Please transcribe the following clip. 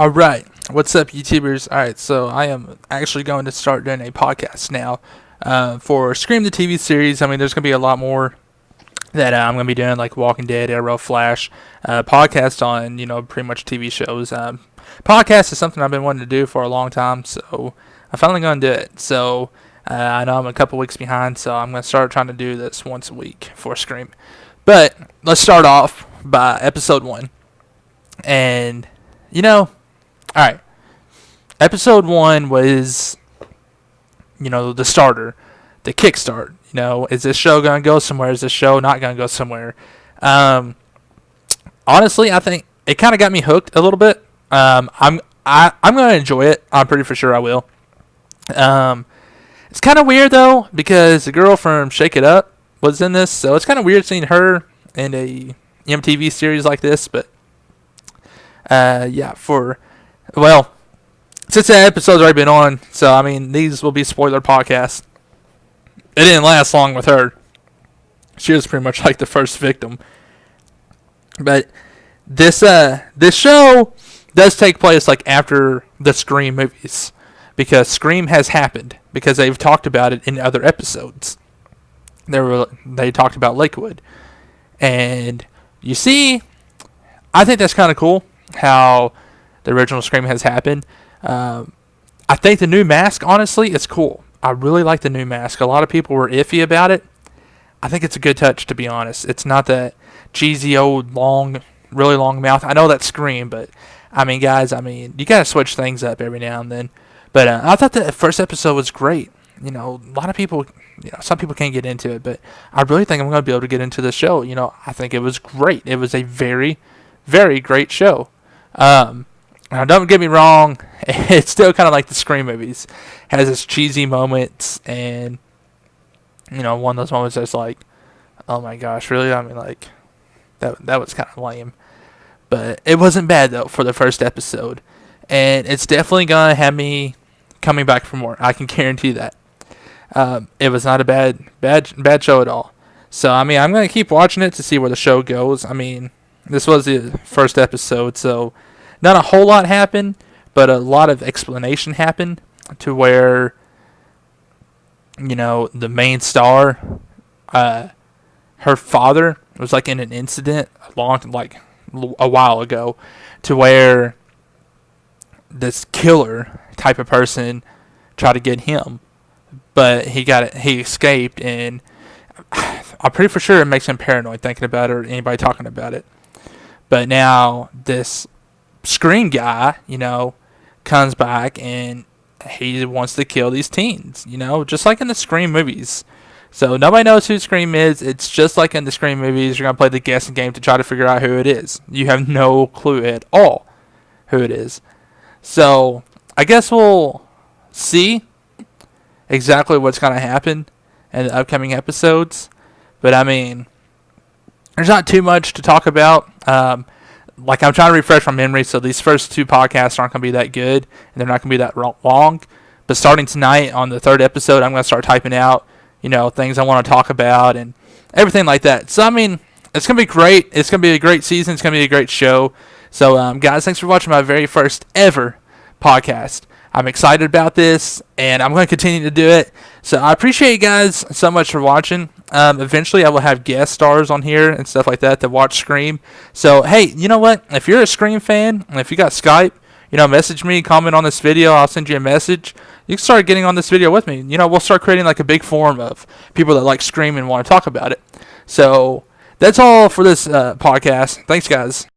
Alright, what's up, YouTubers? Alright, so I am actually going to start doing a podcast now for Scream the TV series. I mean, there's going to be a lot more that I'm going to be doing, like Walking Dead, Arrow, Flash, podcast on, pretty much TV shows. Podcast is something I've been wanting to do for a long time, so I'm finally going to do it. So I know I'm a couple weeks behind, so I'm going to start trying to do this once a week for Scream. But let's start off by episode 1. And, alright. Episode 1 was, the starter, the kickstart. Is this show going to go somewhere? Is this show not going to go somewhere? Honestly, I think it kind of got me hooked a little bit. I'm going to enjoy it. I'm pretty for sure I will. It's kind of weird, though, because the girl from Shake It Up was in this, so it's kind of weird seeing her in a MTV series like this, but since that episode's already been on, so I mean, these will be spoiler podcasts. It didn't last long with her. She was pretty much like the first victim. But this show does take place like after the Scream movies, because Scream has happened, because they've talked about it in other episodes. They talked about Lakewood, and you see, I think that's kind of cool how the original Scream has happened. I think the new mask, honestly, is cool. I really like the new mask. A lot of people were iffy about it. I think it's a good touch, to be honest. It's not that cheesy old really long mouth. I know that's Scream, but I mean, guys, you gotta switch things up every now and then. But I thought the first episode was great. A lot of people, some people can't get into it, but I really think I'm gonna be able to get into the show. I think it was great. It was a very, very great show. Now, don't get me wrong, it's still kind of like the Scream movies. It has its cheesy moments, and, one of those moments that's like, oh my gosh, really? That was kind of lame. But it wasn't bad, though, for the first episode. And it's definitely going to have me coming back for more. I can guarantee that. It was not a bad show at all. So, I'm going to keep watching it to see where the show goes. This was the first episode, so not a whole lot happened, but a lot of explanation happened to where, the main star, her father was like in an incident a while ago, to where this killer type of person tried to get him, but he escaped, and I'm pretty for sure it makes him paranoid thinking about it or anybody talking about it. But now this Scream guy, comes back and he wants to kill these teens, just like in the Scream movies. So nobody knows who Scream is. It's just like in the Scream movies. You're going to play the guessing game to try to figure out who it is. You have no clue at all who it is. So I guess we'll see exactly what's going to happen in the upcoming episodes. But there's not too much to talk about. I'm trying to refresh my memory, so these first 2 podcasts aren't going to be that good, and they're not going to be that long. But starting tonight on the 3rd episode, I'm going to start typing out, things I want to talk about and everything like that. So, it's going to be great. It's going to be a great season. It's going to be a great show. So, guys, thanks for watching my very first ever podcast. I'm excited about this, and I'm going to continue to do it. So I appreciate you guys so much for watching. Eventually, I will have guest stars on here and stuff like that watch Scream. So, hey, you know what? If you're a Scream fan, and if you got Skype, message me, comment on this video. I'll send you a message. You can start getting on this video with me. We'll start creating like a big forum of people that like Scream and want to talk about it. So that's all for this podcast. Thanks, guys.